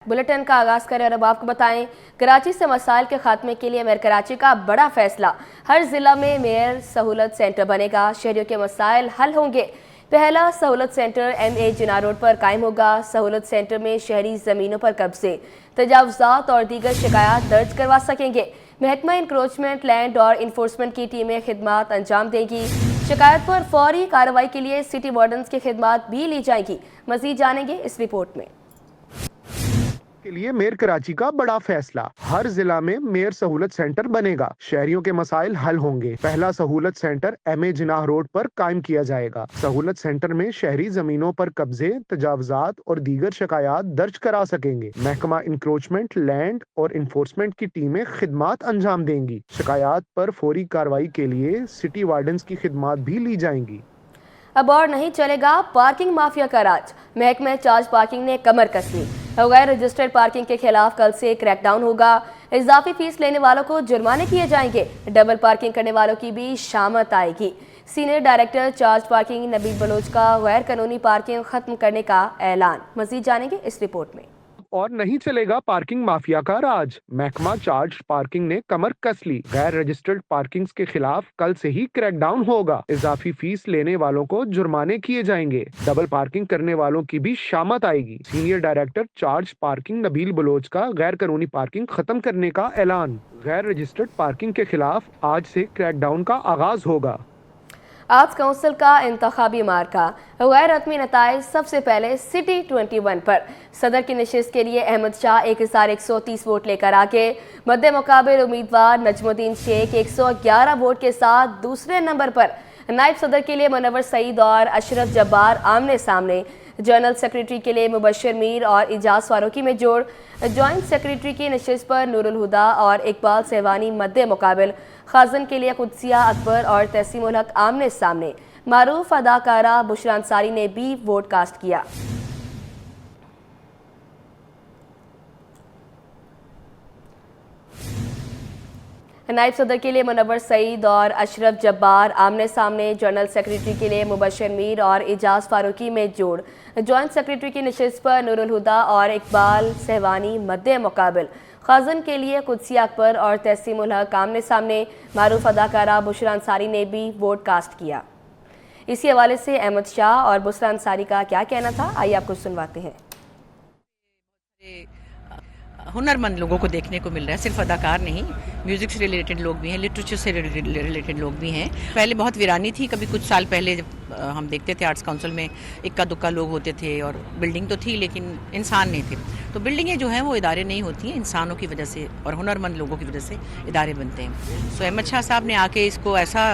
Bulletin का आगाज करें और अब आपको बताएं, कराची से मसाइल के खात्मे के लिए मेयर कराची का बड़ा फैसला। हर जिला में मेयर सहूलत सेंटर बनेगा, शहरियों के मसाइल हल होंगे। पहला सहूलत सेंटर MA जिन्ना रोड पर कायम होगा। सहूलत सेंटर में शहरी जमीनों पर कब्जे, तजावुजात और दीगर शिकायत दर्ज करवा सकेंगे। महकमा इंक्रोचमेंट, लैंड और इन्फोर्समेंट की टीमें खिदमात अंजाम देंगी। शिकायत पर फौरी कार्रवाई के लिए सिटी वार्डन्स की खिदमात भी ली जाएंगी। मजीद जानेंगे इस रिपोर्ट में। के लिए मेयर कराची का बड़ा फैसला। हर जिला में मेयर सहूलत सेंटर बनेगा, शहरियों के मसाइल हल होंगे। पहला सहूलत सेंटर MA जिन्ना रोड पर कायम किया जाएगा। सहूलत सेंटर में शहरी जमीनों पर कब्जे, तजावुजात और दीगर शिकायत दर्ज करा सकेंगे। महकमा इंक्रोचमेंट, लैंड और इन्फोर्समेंट की टीमें खिदमात अंजाम देंगी। शिकायत पर फौरी कार्रवाई के लिए सिटी वार्डन्स की खिदमात भी ली जाएंगी। अब और नहीं चलेगा पार्किंग माफिया का राज। महकमा चार्ज पार्किंग ने कमर कस ली। गैर रजिस्टर्ड पार्किंग के खिलाफ कल से क्रैकडाउन होगा। इजाफी फीस लेने वालों को जुर्माने किए जाएंगे। डबल पार्किंग करने वालों की भी शामत आएगी। Senior director charge parking Nabeel Baloch का गैर कानूनी पार्किंग खत्म करने का ऐलान। मजीद जानेंगे इस रिपोर्ट में। और नहीं चलेगा पार्किंग माफिया का राज। महकमा चार्ज पार्किंग ने कमर कस ली। गैर रजिस्टर्ड पार्किंग्स के खिलाफ कल से ही क्रैकडाउन होगा। इजाफी फीस लेने वालों को जुर्माने किए जाएंगे। डबल पार्किंग करने वालों की भी शामत आएगी। Senior director charge parking Nabeel Baloch का गैर कानूनी पार्किंग खत्म करने का ऐलान। गैर रजिस्टर्ड पार्किंग के खिलाफ आज से क्रैकडाउन का आगाज होगा। आर्ट्स काउंसिल का इंतखाबी मार्का। गैर रत्मी नताइज सबसे पहले सिटी 21 पर। सदर की नशिस्त के लिए अहमद शाह 1130 वोट लेकर आगे। मद्दे मुकाबिल उम्मीदवार नजमुद्दीन शेख 111 वोट के साथ दूसरे नंबर पर। नायब सदर के लिए मुनव्वर सईद और अशरफ जब्बार आमने सामने। जनरल सेक्रेटरी के लिए मुबशर मीर और इजाज फारूकी में जोड़। जॉइंट सेक्रेटरी की नशिस्त पर नूरुल हुदा और इकबाल सेवानी मद्दे मुकाबिल। खाजन के लिए कुदसिया अकबर और तहसीमुल हक आमने सामने। मारूफ अदाकारा बुशरा अंसारी ने भी वोट कास्ट किया। नायब सदर के लिए मुनव्वर सईद और अशरफ जब्बार आमने सामने। जनरल सेक्रेटरी के लिए मुबशर मीर और इजाज फारूकी में जोड़। जॉइंट सेक्रेटरी की नशिस्त पर नूरुल हुदा और इकबाल सेवानी मद्दे मुकाबिल। खाजन के लिए कुदसिया अकबर और तहसीमुल हक आमने सामने। मारूफ अदाकारा बुशरा अंसारी ने भी वोट कास्ट किया। इसी हवाले से अहमद शाह और बुशरा अंसारी का क्या कहना था, आइए आपको सुनवाते हैं। हुनरमंद लोगों को देखने को मिल रहा है, सिर्फ अदाकार नहीं, म्यूज़िक से रिलेटेड लोग भी हैं, लिटरेचर से रिलेटेड लोग भी हैं। पहले बहुत वीरानी थी, कभी कुछ साल पहले जब हम देखते थे आर्ट्स काउंसिल में इक्का दुक्का लोग होते थे और बिल्डिंग तो थी लेकिन इंसान नहीं थे। तो बिल्डिंगें जो हैं वो इदारे नहीं होती हैं, इंसानों की वजह से और हुनरमंद लोगों की वजह से इदारे बनते हैं। सो अहमद शाह साहब ने आके इसको ऐसा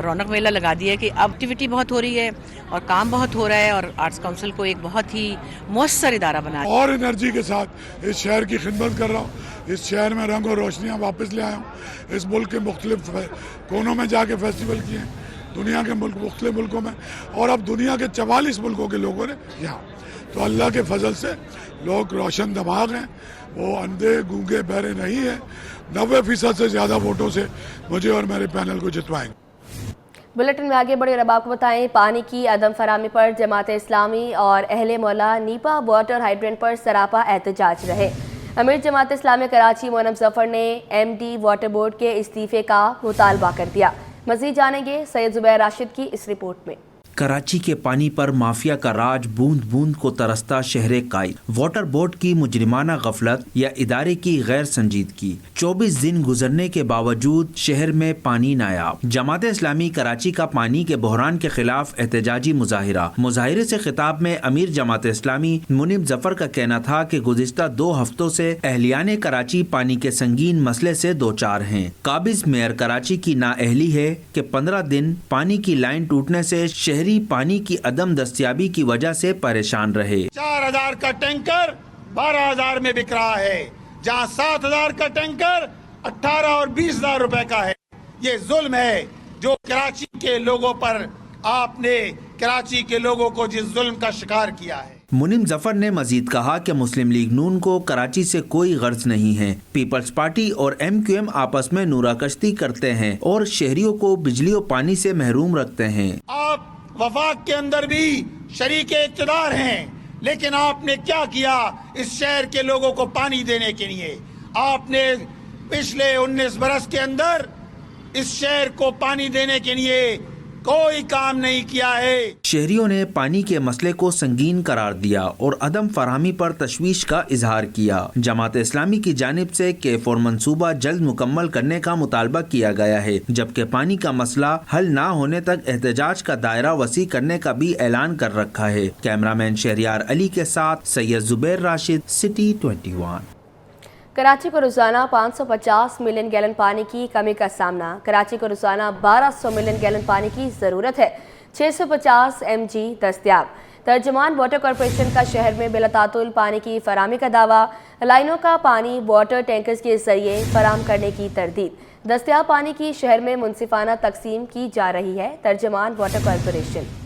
रौनक मेला लगा दिया कि अब एक्टिविटी बहुत हो रही है और काम बहुत हो रहा है और आर्ट्स काउंसिल को एक बहुत ही मौसर इदारा बना और एनर्जी के साथ इस शहर की खिदमत कर रहा हूँ। इस शहर में रंग और रोशनियाँ वापस ले आया हूँ। इस मुल्क के मुख्तलिफ कोनों में जाके फेस्टिवल किए हैं, दुनिया के मुख्तलिफ मुल्कों में, और अब दुनिया के 44 मुल्कों के लोगों ने यहाँ। तो अल्लाह के फजल से लोग रोशन दिमाग हैं, वो अंधे गूंगे बहरे नहीं हैं। 90% से ज़्यादा वोटों से मुझे और मेरे पैनल को जितवाएंगे। बुलेटिन में आगे बढ़े और अब आपको बताएं, पानी की अदम फराहमी पर जमात इस्लामी और अहले मौला नीपा वाटर हाइड्रेंट पर सरापा एहतजाज रहे। अमीर जमात इस्लामी कराची मोनम जफर ने MD वाटर बोर्ड के इस्तीफे का मुतालबा कर दिया। मजीद जानेंगे सैयद जुबैर राशिद की इस रिपोर्ट में। कराची के पानी पर माफिया का राज बूंद बूंद को तरसता शहर काई। वाटर बोर्ड की मुजरिमाना गफलत या इदारे की गैर संजीदगी। 24 दिन गुजरने के बावजूद शहर में पानी नायाब। जमात इस्लामी कराची का पानी के बहरान के खिलाफ एहतजाजी मुजाहिरा। मुजाहिरे से खिताब में अमीर जमात इस्लामी मुनीब जफर का कहना था कि गुज़िश्ता 2 हफ्तों से अहलियाने कराची पानी के संगीन मसले से दो चार हैं। काबिज मेयर कराची की नाअहली है कि 15 दिन पानी की लाइन टूटने से शहरी पानी की अदम दस्तयाबी की वजह से परेशान रहे। 4000 का टैंकर 12000 में बिक रहा है, जहां 7000 का टैंकर 18 और 20,000 रुपए का है। ये जुल्म है जो कराची के लोगों पर आपने कराची के लोगों को जिस जुल्म का शिकार किया है। मुनीम जफर ने मजीद कहा कि मुस्लिम लीग नून को कराची से कोई गर्ज नहीं है। पीपल्स पार्टी और MQM आपस में नूराकश्ती करते हैं और शहरियों को बिजली और पानी से महरूम रखते हैं। आप वफाक के अंदर भी शरीक इक़्तिदार हैं, लेकिन आपने क्या किया इस शहर के लोगों को पानी देने के लिए? आपने पिछले 19 बरस के अंदर इस शहर को पानी देने के लिए कोई काम नहीं किया है। शहरियों ने पानी के मसले को संगीन करार दिया और अदम फराहमी पर तशवीश का इजहार किया। जमात इस्लामी की जानिब से K4 मंसूबा जल्द मुकम्मल करने का मुतालबा किया गया है, जबकि पानी का मसला हल ना होने तक एहतजाज का दायरा वसी करने का भी ऐलान कर रखा है। कैमरामैन शहरियार अली के साथ सैयद जुबैर राशिद, सिटी 21। कराची को रोजाना 550 मिलियन गैलन पानी की कमी का सामना। कराची को रोजाना 1200 मिलियन गैलन पानी की ज़रूरत है। 650 mg दस्तयाब। तर्जुमान वाटर कॉरपोरेशन का शहर में बिलातातुल पानी की फराहमी का दावा। लाइनों का पानी वाटर टैंकर्स के जरिए फराहम करने की तरदीद। दस्तयाब पानी की शहर में मुनसिफाना तकसीम की जा रही है। तर्जुमान वाटर कॉरपोरेशन।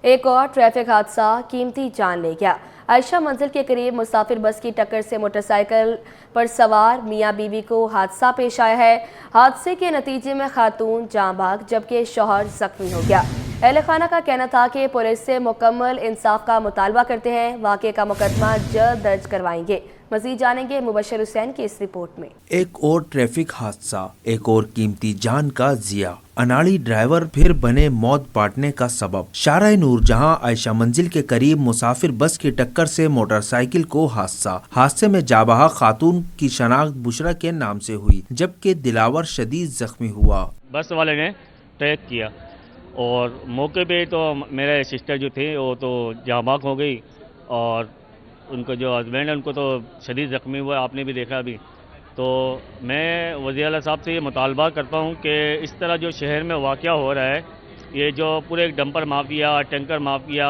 एक और ट्रैफिक हादसा कीमती जान ले गया। आयशा मंजिल के करीब मुसाफिर बस की टक्कर से मोटरसाइकिल पर सवार मियां बीवी को हादसा पेश आया है। हादसे के नतीजे में खातून जान भाग जबकि शौहर जख्मी हो गया। अहले खाना का कहना था कि पुलिस से मुकम्मल इंसाफ का मुतालबा करते हैं। वाक़े का मुकदमा जल्द दर्ज करवाएंगे। मज़ीद जानेंगे मुबशर हुसैन की इस रिपोर्ट में। एक और ट्रैफिक हादसा, एक और कीमती जान का जिया। अनाड़ी ड्राइवर फिर बने मौत बांटने का सबब। शारा नूर जहां आयशा मंजिल के करीब मुसाफिर बस की टक्कर से मोटरसाइकिल को हादसे में जाबहा खातून की शनाख्त बुशरा के नाम से हुई, जबकि दिलावर शदीद जख्मी हुआ। बस वाले ने ट्रैक किया और मौके पे तो मेरे सिस्टर जो थे वो तो जाबाक हो गई और उनको जो हस्बैंड है उनको तो शदीद ज़ख्मी हुआ, आपने भी देखा अभी। तो मैं वज़ीर आला साहब से ये मुतालबा करता हूँ कि इस तरह जो शहर में वाक़या हो रहा है, ये जो पूरे डंपर माफिया, टैंकर माफिया,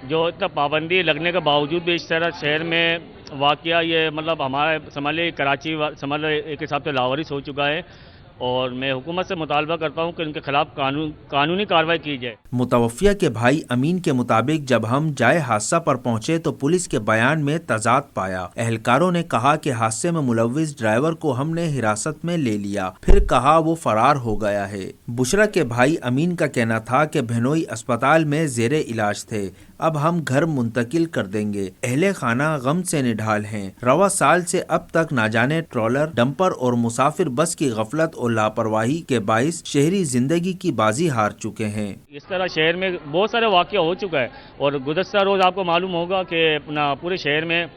जो इतना पाबंदी लगने के बावजूद भी इस तरह शहर में वाक़या, ये मतलब हमारे समझ लीजिए कराची समझ एक हिसाब से लावारिस हो चुका है। और मैं हुकूमत से मुतालबा करता हूँ कि उनके खिलाफ कानूनी कार्रवाई की जाए। मुतवफ़िया के भाई अमीन के मुताबिक जब हम जाए हादसा पर पहुँचे तो पुलिस के बयान में तजाद पाया। एहलकारों ने कहा कि हादसे में मुलव्विस ड्राइवर को हमने हिरासत में ले लिया, फिर कहा वो फरार हो गया है। बुशरा के भाई अमीन का कहना था कि बहनोई अस्पताल में जेरे इलाज थे, अब हम घर मुंतकिल कर देंगे। अहले खाना गम से निढाल हैं। रवा साल से अब तक ना जाने ट्रॉलर, डंपर और मुसाफिर बस की गफलत और लापरवाही के बाइस शहरी जिंदगी की बाजी हार चुके हैं। इस तरह शहर में बहुत सारे वाक़या हो चुका है और गुज़श्ता रोज़ आपको मालूम होगा कि अपना पूरे शहर में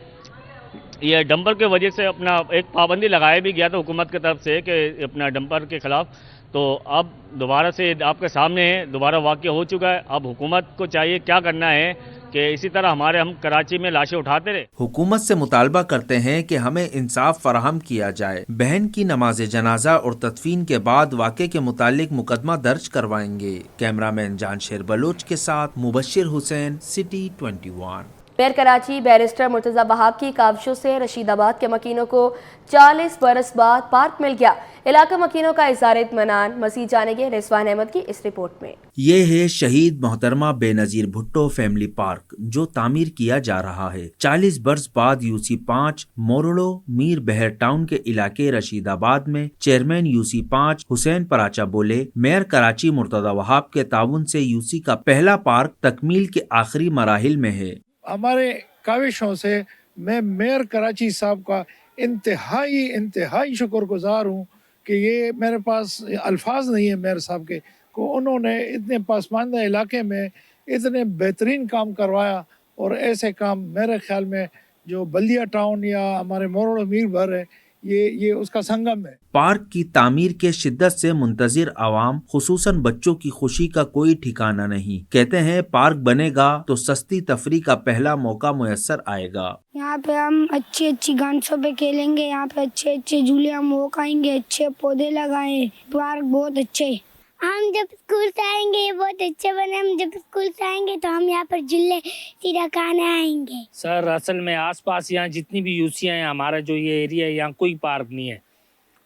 ये डंपर के वजह से अपना एक पाबंदी लगाया भी गया था हुकूमत की तरफ से कि अपना डंपर के खिलाफ। तो अब दोबारा से आपके सामने है, दोबारा वाक़या हो चुका है। अब हुकूमत को चाहिए क्या करना है कि इसी तरह हम कराची में लाशें उठाते रहे। हुकूमत से मुतालबा करते हैं कि हमें इंसाफ फराहम किया जाए। बहन की नमाज जनाजा और तदफीन के बाद वाक़े के मुतालिक मुकदमा दर्ज करवाएंगे। कैमरामैन जानशेर बलोच के साथ Mubashir Hussain, city 21। Mayor Karachi barrister Murtaza Wahab की काविशों से रशीदाबाद के मकीनों को 40 बरस बाद पार्क मिल गया। इलाका मकीनों का इज़हार इत्मीनान। मज़ीद जानेंगे रिजवान अहमद की इस रिपोर्ट में। ये है शहीद मोहतरमा बेनज़ीर भुट्टो फैमिली पार्क, जो तामीर किया जा रहा है। 40 बरस बाद UC5 मोरलो मीर बहर टाउन के इलाके रशीदाबाद में चेयरमैन UC5 हुसैन पराचा बोले, मेयर कराची मुर्तज़ा वहाब के ताउन से UC का पहला पार्क तकमील के आखिरी मराहिल में है। हमारे काविशों से मैं मेयर कराची साहब का इंतहाई शुक्रगुजार हूँ कि ये मेरे पास अल्फाज नहीं है मेयर साहब के को उन्होंने इतने पासमानदा इलाके में इतने बेहतरीन काम करवाया। और ऐसे काम मेरे ख्याल में जो बल्दिया टाउन या हमारे मोरड़ मीर भर है, ये उसका संगम है। पार्क की तामीर के शिद्दत से मुंतजिर आवाम, खुसूसन बच्चों की खुशी का कोई ठिकाना नहीं। कहते हैं पार्क बनेगा तो सस्ती तफरी का पहला मौका मुयस्सर आएगा। यहाँ पे हम अच्छी घासों पे खेलेंगे, यहाँ पे अच्छे झूले हम वो खाएंगे, अच्छे पौधे लगाए। पार्क बहुत अच्छे। हम जब स्कूल से आएंगे ये बहुत अच्छे बने। हम जब स्कूल से आएंगे तो हम यहाँ पर झूले सीधा खाने आएंगे। सर असल में आसपास यहाँ जितनी भी यूसियाँ हैं, हमारा जो ये एरिया है यहाँ कोई पार्क नहीं है।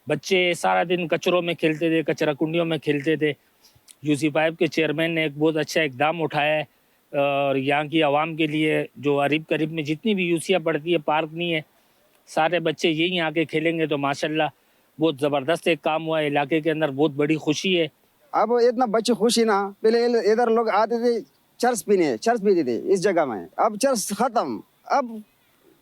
बच्चे सारा दिन कचरों में खेलते थे, कचरा कुंडियों में खेलते थे। UC5 के चेयरमैन ने एक बहुत अच्छा इकदाम उठाया है और यहाँ की आवाम के लिए जो करीब में जितनी भी यूसियाँ पड़ती है पार्क नहीं है, सारे बच्चे यहीं आके खेलेंगे तो माशाल्लाह बहुत ज़बरदस्त एक काम हुआ है। इलाके के अंदर बहुत बड़ी खुशी है अब इतना बच्चे खुश ही ना, पहले इधर लोग आते थे चर्च पीते थे इस जगह में, अब चर्च खत्म, अब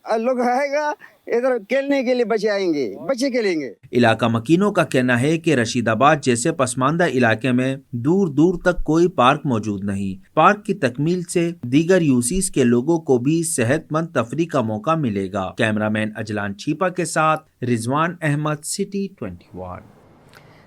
लोग आएगा इधर खेलने के लिए, बच्चे आएंगे, बच्चे खेलेंगे। इलाका मकीनों का कहना है कि रशीदाबाद जैसे पसमानदा इलाके में दूर दूर तक कोई पार्क मौजूद नहीं। पार्क की तकमील से दीगर यूसीस के लोगों को भी सेहतमंद तफरीह का मौका मिलेगा। कैमरामैन अजलान छीपा के साथ Rizwan Ahmed, city 21।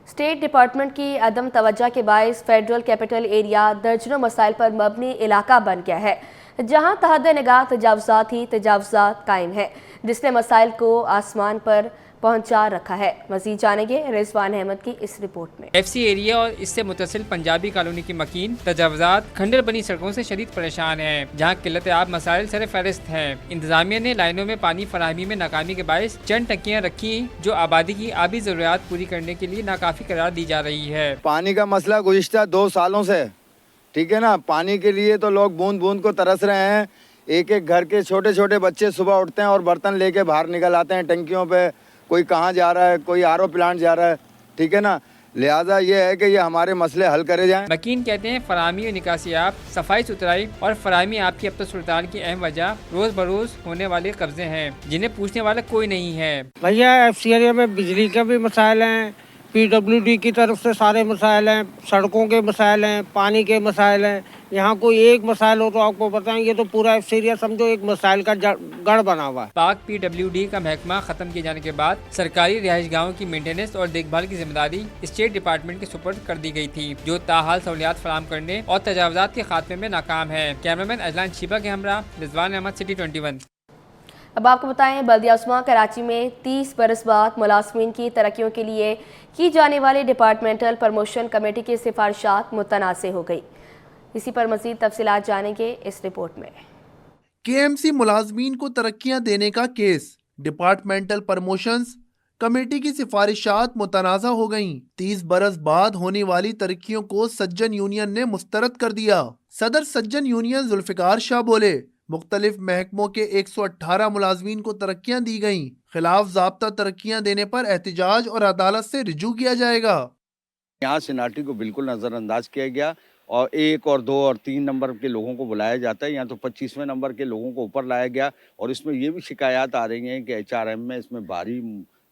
State department की अदम तवज्जो के बायस फेडरल कैपिटल एरिया दर्जनों मसाइल पर मबनी इलाका बन गया है, जहां तहत निगाह तजावुज़ात ही तजावुज़ात कायम है, जिसने मसाइल को आसमान पर पहुंचा रखा है। मज़ीद जानेंगे रिजवान अहमद की इस रिपोर्ट में। FC एरिया और इससे मुतसिल पंजाबी कॉलोनी की मकीन तजावुज़ात खंडर बनी सड़कों से शदीद परेशान है, जहाँ किल्लत आब मसाइल सर फहरिस्त हैं। इंतजामिया ने लाइनों में पानी फराहमी में नाकामी के बायस चंद टंकियाँ रखी जो आबादी की आबी ज़रूरियात पूरी करने के लिए नाकाफ़ी करार दी जा रही है। पानी का मसला गुज़िश्ता 2 सालों से, ठीक है ना, पानी के लिए तो लोग बूंद बूंद को तरस रहे हैं। एक एक घर के छोटे छोटे बच्चे सुबह उठते हैं और बर्तन लेके बाहर निकल आते हैं टंकियों पे, कोई कहाँ जा रहा है, कोई RO प्लांट जा रहा है, ठीक है ना। लिहाजा ये है कि ये हमारे मसले हल करे जाएं। मकीन कहते हैं फराहमी और निकासी आब, सफाई सुथराई और फराहमी आब की अब तक सुल्तान की अहम वजह रोज़ बरोज़ होने वाले कब्जे हैं, जिन्हें पूछने वाला कोई नहीं है। भैया FC एरिया में बिजली के भी मसाइल हैं, PWD की तरफ से सारे मसाइल हैं, सड़कों के मसाइल हैं, पानी के मसाइल हैं। यहाँ कोई एक मसाइल हो तो आपको बताएं, ये तो पूरा FC एरिया समझो एक मसाइल का गढ़ बना हुआ है। पाक PWD का महकमा ख़त्म किए जाने के बाद सरकारी रिहाइश गाहों की मेंटेनेंस और देखभाल की जिम्मेदारी स्टेट डिपार्टमेंट के सुपर्द कर दी गई थी, जो ताहाल सहूलियात फराहम करने और तजावुज़ात के खात्मे में नाकाम है। कैमरामैन अजलान छीपा के हमरा रिजवान अहमद, सिटी 21। अब आपको बताएं, बल्दिया उस्मा कराची में 30 बरस बाद मुलाजमीन की तरक्कियों के लिए की जाने वाली डिपार्टमेंटल प्रमोशन कमेटी की सिफारिशात मुतनाज़ हो गई। इसी पर मज़ीद तफसीलात जानेंगे इस रिपोर्ट में। KMC मुलाजमीन को तरक्कियां देने का केस, डिपार्टमेंटल प्रमोशंस कमेटी की सिफारिशात मुतनाज़ा हो गईं। 30 बरस बाद होने वाली तरक्कियों को सज्जन यूनियन ने मुस्तरद कर दिया। सदर सज्जन यूनियन जुल्फ़िकार शाह बोले, मुख्तलिफ महकमों के 118 मुलाजमीन को तरक्कियां दी गईं। खिलाफ ज़ाब्ता तरक्कियां देने पर एहतिजाज और अदालत से रिजू किया जाएगा। यहाँ सिनाटी को बिल्कुल नज़रअंदाज किया गया और 1 और 2 और 3 नंबर के लोगों को बुलाया जाता है, यहाँ तो 25वें नंबर के लोगों को ऊपर लाया गया। और इसमें ये भी शिकायत आ रही हैं कि HRM में इसमें भारी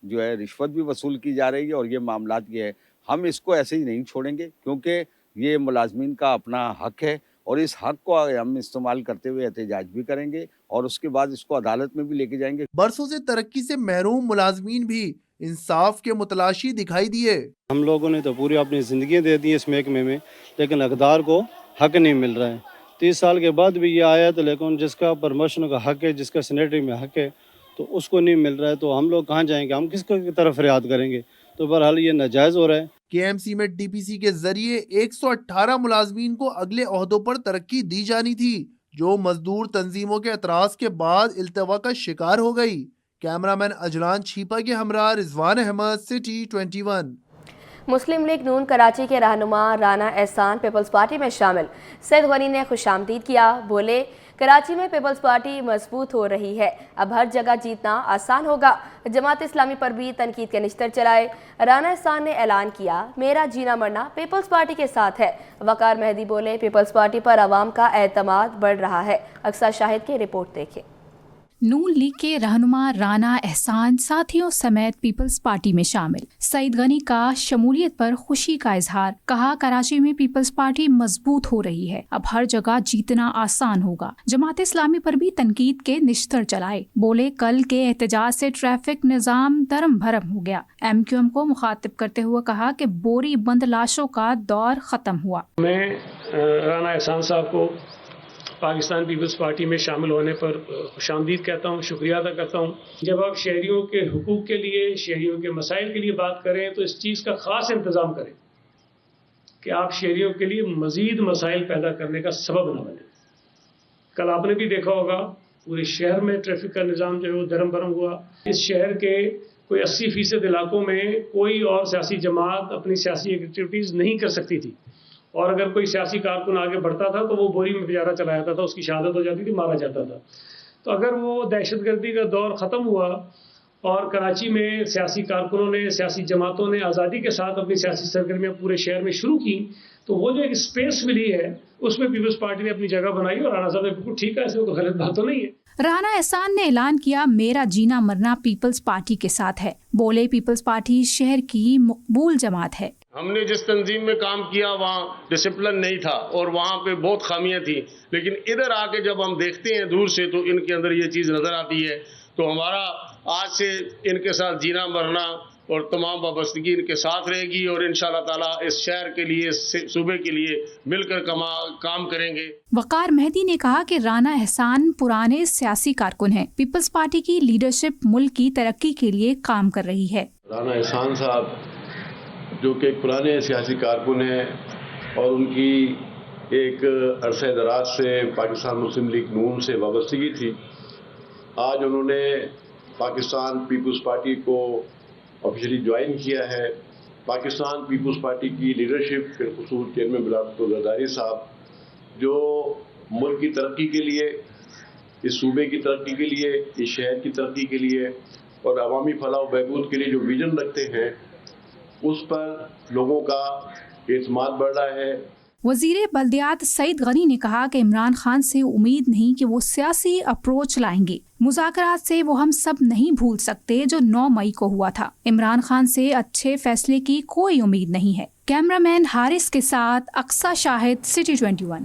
जो है रिश्वत भी वसूल की जा रही है और ये मामलात ये है। हम इसको ऐसे ही नहीं छोड़ेंगे, क्योंकि ये मुलाजमीन का अपना हक है और इस हक को हम इस्तेमाल करते हुए एहतजाज भी करेंगे और उसके बाद इसको अदालत में भी लेके जाएंगे। बरसों से तरक्की से महरूम मुलाजमीन भी इंसाफ के मुतलाशी दिखाई दिए। हम लोगों ने तो पूरी अपनी ज़िंदगी दे दी इस महकमे में, लेकिन हकदार को हक नहीं मिल रहा है। 30 साल के बाद भी ये आया तो, लेकिन जिसका प्रमोशन का हक है, जिसका सेनेटरी में हक है, तो उसको नहीं मिल रहा है। तो हम लोग कहाँ जाएंगे, हम किसको की तरफ फरियाद करेंगे। तो बहरहाल ये नाजायज़ हो रहा है। KMC में DPC के जरिए 118 मुलाजमीन को अगले ओहदों पर तरक्की दी जानी थी, जो मजदूर तंजीमों के एतराज के बाद इल्तवा का शिकार हो गई। कैमरामैन अजलान छीपा के हमरा रिजवान अहमद, सिटी 21। मुस्लिम लीग नून कराची के रहनुमा राना एहसान पीपल्स पार्टी में शामिल। सैयद गनी ने खुशामदीद किया, बोले कराची में पीपल्स पार्टी मजबूत हो रही है, अब हर जगह जीतना आसान होगा। जमात इस्लामी पर भी तनकीद के निश्तर चलाए। राना एहसान ने ऐलान किया, मेरा जीना मरना पीपल्स पार्टी के साथ है। वकार मेहदी बोले, पीपल्स पार्टी पर आवाम का एतमाद बढ़ रहा है। अक्सर शाहिद की रिपोर्ट देखें। नून लीग के रहनुमा राना एहसान साथियों समेत पीपल्स पार्टी में शामिल। सईद गनी का शमूलियत पर खुशी का इजहार, कहा कराची में पीपल्स पार्टी मजबूत हो रही है, अब हर जगह जीतना आसान होगा। जमात इस्लामी पर भी तनकीद के निश्तर चलाए। बोले, कल के एहतजाज से ट्रैफिक निज़ाम धर्म भरम हो गया। MQM को मुखातिब करते हुए कहा कि बोरी बंद लाशों का दौर खत्म हुआ। मैं राना एहसान साहब को पाकिस्तान पीपल्स पार्टी में शामिल होने पर खुशामदीद कहता हूँ, शुक्रिया अदा करता हूँ। जब आप शहरियों के हुकूक के लिए, शहरियों के मसाइल के लिए बात करें तो इस चीज़ का ख़ास इंतज़ाम करें कि आप शहरियों के लिए मज़ीद मसाइल पैदा करने का सबब न बने। कल आपने भी देखा होगा पूरे शहर में ट्रैफिक का निज़ाम जो है वो धर्म भरम हुआ। इस शहर के कोई 80% इलाकों में कोई और सियासी जमात अपनी सियासी एक्टिविटीज़ नहीं कर सकती थी, और अगर कोई सियासी कारकुन आगे बढ़ता था तो वो बोरी में बेचारा चला जाता था, उसकी शहादत हो जाती थी, मारा जाता था। तो अगर वो दहशतगर्दी का दौर ख़त्म हुआ اور کراچی میں سیاسی کارکنوں نے, سیاسی جماعتوں نے آزادی کے ساتھ اپنی سیاسی سرگرمیاں پورے شہر میں شروع کی, تو وہ جو ایک اسپیس ملی ہے اس میں پیپلز پارٹی نے اپنی جگہ بنائی, اور رانا صاحب نے بالکل ٹھیک ہے, اس میں کوئی غلط بات تو نہیں ہے. رانا احسان نے اعلان کیا میرا جینا مرنا پیپلز پارٹی کے ساتھ ہے. بولے پیپلز پارٹی شہر کی مقبول جماعت ہے. ہم نے جس تنظیم میں کام کیا وہاں ڈسپلن نہیں تھا اور وہاں پہ بہت خامیاں تھیں, لیکن ادھر آ کے جب ہم دیکھتے ہیں دور سے تو ان کے اندر یہ چیز نظر آتی ہے. تو ہمارا آج سے ان کے ساتھ جینا مرنا اور تمام وابستگی ان کے ساتھ رہے گی, اور انشاءاللہ تعالیٰ اس شہر کے لیے, اس صوبے کے لیے مل کر کام کریں گے. وقار مہدی نے کہا کہ رانا احسان پرانے سیاسی کارکن ہیں. پیپلز پارٹی کی لیڈرشپ ملک کی ترقی کے لیے کام کر رہی ہے. رانا احسان صاحب جو کہ پرانے سیاسی کارکن ہیں اور ان کی ایک عرصہ دراز سے پاکستان مسلم لیگ نون سے وابستگی تھی, آج انہوں نے پاکستان پیپلز پارٹی کو آفیشلی جوائن کیا ہے. پاکستان پیپلز پارٹی کی لیڈرشپ بالخصوص چیئرمین بلال زرداری صاحب جو ملک کی ترقی کے لیے, اس صوبے کی ترقی کے لیے, اس شہر کی ترقی کے لیے اور عوامی فلاح و بہبود کے لیے جو ویژن رکھتے ہیں, اس پر لوگوں کا اعتماد بڑھ رہا ہے. وزیر بلدیات سعید غنی نے کہا کہ عمران خان سے امید نہیں کہ وہ سیاسی اپروچ لائیں گے. مذاکرات سے وہ ہم سب نہیں بھول سکتے جو 9 مئی کو ہوا تھا. عمران خان سے اچھے فیصلے کی کوئی امید نہیں ہے. کیمرہ مین حارث کے ساتھ اقصی شاہد, سٹی 21.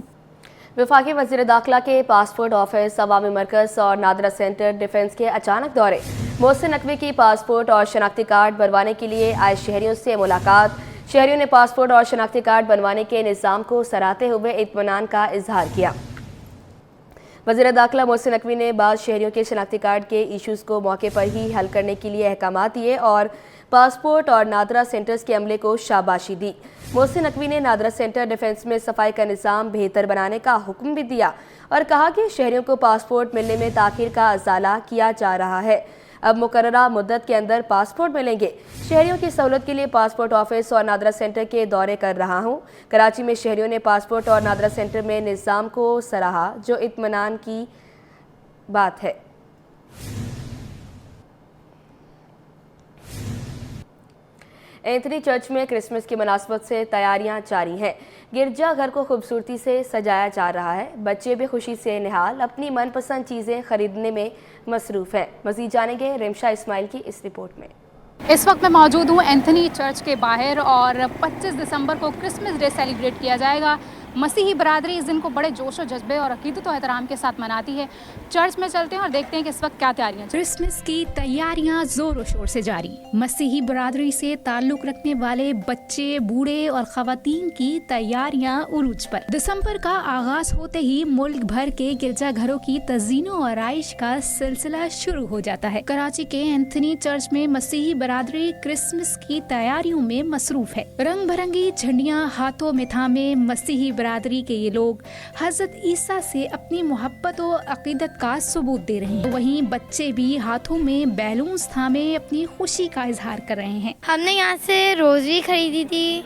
وفاقی وزیر داخلہ کے پاسپورٹ آفس, عوامی مرکز اور نادرہ سینٹر ڈیفنس کے اچانک دورے. محسن نقوی کی پاسپورٹ اور شناختی کارڈ بنوانے کے لیے آئے شہریوں سے ملاقات. شہریوں نے پاسپورٹ اور شناختی کارڈ بنوانے کے نظام کو سراہتے ہوئے اطمینان کا اظہار کیا. وزیر داخلہ محسن نقوی نے بعض شہریوں کے شناختی کارڈ کے ایشوز کو موقع پر ہی حل کرنے کے لیے احکامات دیے اور پاسپورٹ اور نادرہ سینٹرز کے عملے کو شاباشی دی. محسن نقوی نے نادرہ سینٹر ڈیفنس میں صفائی کا نظام بہتر بنانے کا حکم بھی دیا اور کہا کہ شہریوں کو پاسپورٹ ملنے میں تاخیر کا ازالہ کیا جا رہا ہے. اب مقررہ مدت کے اندر پاسپورٹ ملیں گے. شہریوں کی سہولت کے لیے پاسپورٹ آفس اور نادرہ سینٹر کے دورے کر رہا ہوں. کراچی میں شہریوں نے پاسپورٹ اور نادرہ سینٹر میں نظام کو سراہا جو اطمینان کی بات ہے. اینتھنی چرچ میں کرسمس کی مناسبت سے تیاریاں جاری ہیں. گرجا گھر کو خوبصورتی سے سجایا جا رہا ہے. بچے بھی خوشی سے نہال اپنی من پسند چیزیں خریدنے میں مصروف ہیں. مزید جانیں گے رمشا اسماعیل کی اس رپورٹ میں. اس وقت میں موجود ہوں اینتھنی چرچ کے باہر اور 25 دسمبر کو کرسمس ڈے سیلیبریٹ کیا جائے گا. مسیحی برادری اس دن کو بڑے جوش و جذبے اور عقیدت و احترام کے ساتھ مناتی ہے. چرچ میں چلتے ہیں اور دیکھتے ہیں کہ اس وقت کیا تیاریاں. کرسمس کی تیاریاں زور و شور سے جاری. مسیحی برادری سے تعلق رکھنے والے بچے, بوڑھے اور خواتین کی تیاریاں عروج پر. دسمبر کا آغاز ہوتے ہی ملک بھر کے گرجا گھروں کی تزئین و آرائش کا سلسلہ شروع ہو جاتا ہے. کراچی کے اینتھنی چرچ میں مسیحی برادری کرسمس کی تیاریوں میں مصروف ہے. رنگ برنگی جھنڈیاں ہاتھوں میں تھامے مسیحی برادری کے یہ لوگ حضرت عیسیٰ سے اپنی محبت و عقیدت کا ثبوت دے رہے ہیں. وہیں بچے بھی ہاتھوں میں بیلونز تھامے اپنی خوشی کا اظہار کر رہے ہیں. ہم نے یہاں سے روزری خریدی تھی.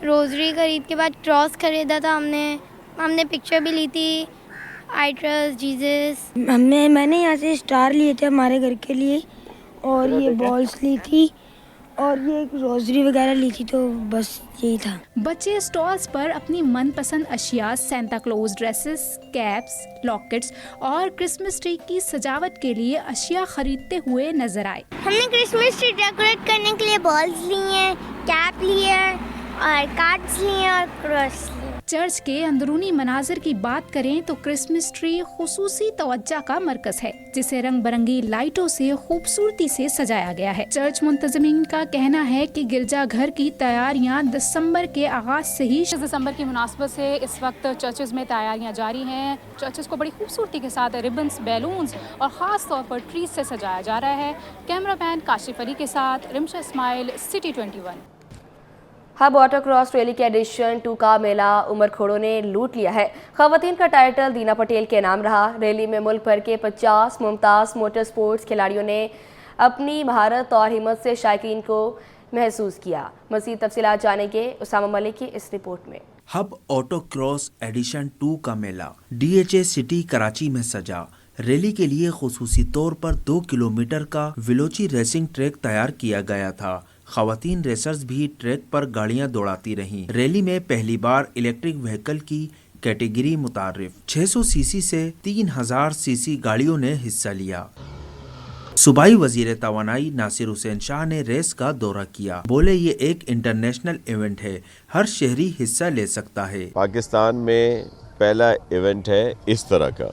روزری خرید کے بعد کراس خریدا تھا. ہم نے پکچر بھی لی تھی. I trust Jesus. میں نے یہاں سے اسٹار لیے تھے ہمارے گھر کے لیے اور یہ بالس لی تھی اور یہ روزری وغیرہ لی تھی, تو بس یہی تھا. بچے اسٹالز پر اپنی من پسند اشیاء سینتا کلوز ڈریسز, کیپس, لاکٹس اور کرسمس ٹری کی سجاوٹ کے لیے اشیاء خریدتے ہوئے نظر آئے. ہم نے کرسمس ٹری ڈیکوریٹ کرنے کے لیے بالز لی ہیں, کیپ لی ہے اور کارڈز لی ہیں اور کراس لی. چرچ کے اندرونی مناظر کی بات کریں تو کرسمس ٹری خصوصی توجہ کا مرکز ہے جسے رنگ برنگی لائٹوں سے خوبصورتی سے سجایا گیا ہے. چرچ منتظمین کا کہنا ہے کہ گرجا گھر کی تیاریاں دسمبر کے آغاز سے ہی. دسمبر کی مناسبت سے اس وقت چرچز میں تیاریاں جاری ہیں. چرچز کو بڑی خوبصورتی کے ساتھ ریبنز, بیلونز اور خاص طور پر ٹریز سے سجایا جا رہا ہے. کیمرہ مین کاشف علی کے ساتھ Rimsha Ismail, city 21. Hub water cross rally کے ایڈیشن 2 کا میلہ عمر کھوڑوں نے لوٹ لیا ہے. خواتین کا ٹائٹل دینا پٹیل کے نام رہا. ریلی میں ملک بھر کے 50 ممتاز موٹر سپورٹس کھلاڑیوں نے اپنی مہارت اور ہمت سے شائقین کو محسوس کیا. مزید تفصیلات جانیں گے اسامہ ملک کی اس رپورٹ میں. ہب آٹو کراس ایڈیشن 2 کا میلہ D H A city Karachi میں سجا. ریلی کے لیے خصوصی طور پر 2 کلومیٹر کا ویلوچی ریسنگ ٹریک تیار کیا گیا تھا. خواتین ریسرز بھی ٹریک پر گاڑیاں دوڑاتی رہیں. ریلی میں پہلی بار الیکٹرک وہیکل کی کیٹیگری متعارف. 600 سی سی سے 3000 سی سی گاڑیوں نے حصہ لیا. صوبائی وزیر توانائی ناصر حسین شاہ نے ریس کا دورہ کیا. بولے یہ ایک انٹرنیشنل ایونٹ ہے, ہر شہری حصہ لے سکتا ہے. پاکستان میں پہلا ایونٹ ہے اس طرح کا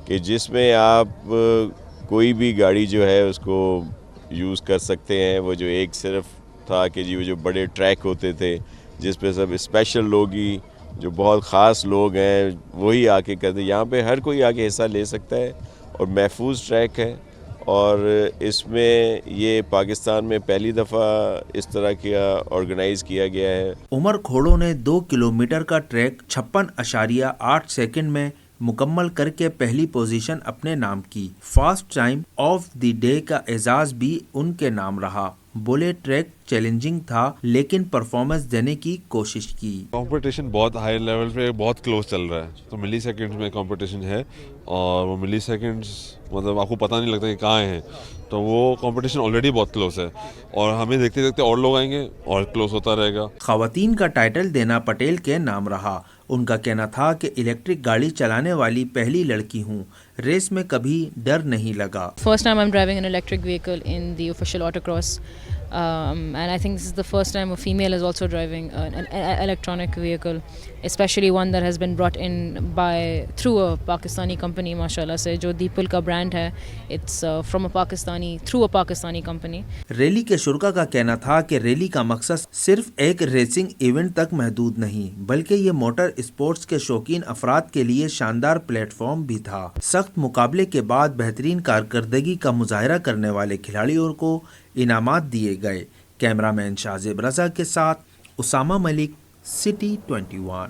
کہ جس میں آپ کوئی بھی گاڑی جو ہے اس کو یوز کر سکتے ہیں. وہ جو ایک صرف تھا کہ جی وہ جو بڑے ٹریک ہوتے تھے جس پہ سب اسپیشل لوگ ہی جو بہت خاص لوگ ہیں وہی آ کے کرتے. یہاں پہ ہر کوئی آ کے حصہ لے سکتا ہے اور محفوظ ٹریک ہے, اور اس میں یہ پاکستان میں پہلی دفعہ اس طرح کیا آرگنائز کیا گیا ہے. عمر کھوڑوں نے 2 کلومیٹر کا ٹریک 56.8 سیکنڈ میں مکمل کر کے پہلی پوزیشن اپنے نام کی. Fast time of the day کا اعزاز بھی ان کے نام رہا. بولے ٹریک چیلنجنگ تھا لیکن پرفارمنس دینے کی کوشش کی. کمپٹیشن بہت ہائی لیول پہ بہت کلوز چل رہا ہے, تو ملی سیکنڈز میں کمپٹیشن ہے, اور وہ ملی سیکنڈز مطلب آپ کو پتہ نہیں لگتا کہ کہاں ہیں, تو وہ کمپٹیشن آلریڈی بہت کلوز ہے, اور ہمیں دیکھتے دیکھتے اور لوگ آئیں گے اور کلوز ہوتا رہے گا. خواتین کا ٹائٹل دینا پٹیل کے نام رہا. ان کا کہنا تھا کہ الیکٹرک گاڑی چلانے والی پہلی لڑکی ہوں, ریس میں کبھی ڈر نہیں لگا. First time I'm driving an electric vehicle in the official autocross. And I think this is the first time a female is also driving an electronic vehicle, especially one that has been brought in through a Pakistani company, mashallah se, jo Deepal ka brand hai, it's through a Pakistani company. Rally کے شرکا کا کہنا تھا کہ rally کا مقصد صرف ایک ریسنگ ایونٹ تک محدود نہیں, بلکہ یہ موٹر اسپورٹس کے شوقین افراد کے لیے شاندار پلیٹ فارم بھی تھا. سخت مقابلے کے بعد بہترین کارکردگی کا مظاہرہ کرنے والے کھلاڑیوں کو انعامات دیے گئے. کیمرہ مین شاہزیب رضا کے ساتھ اسامہ ملک, سٹی 21.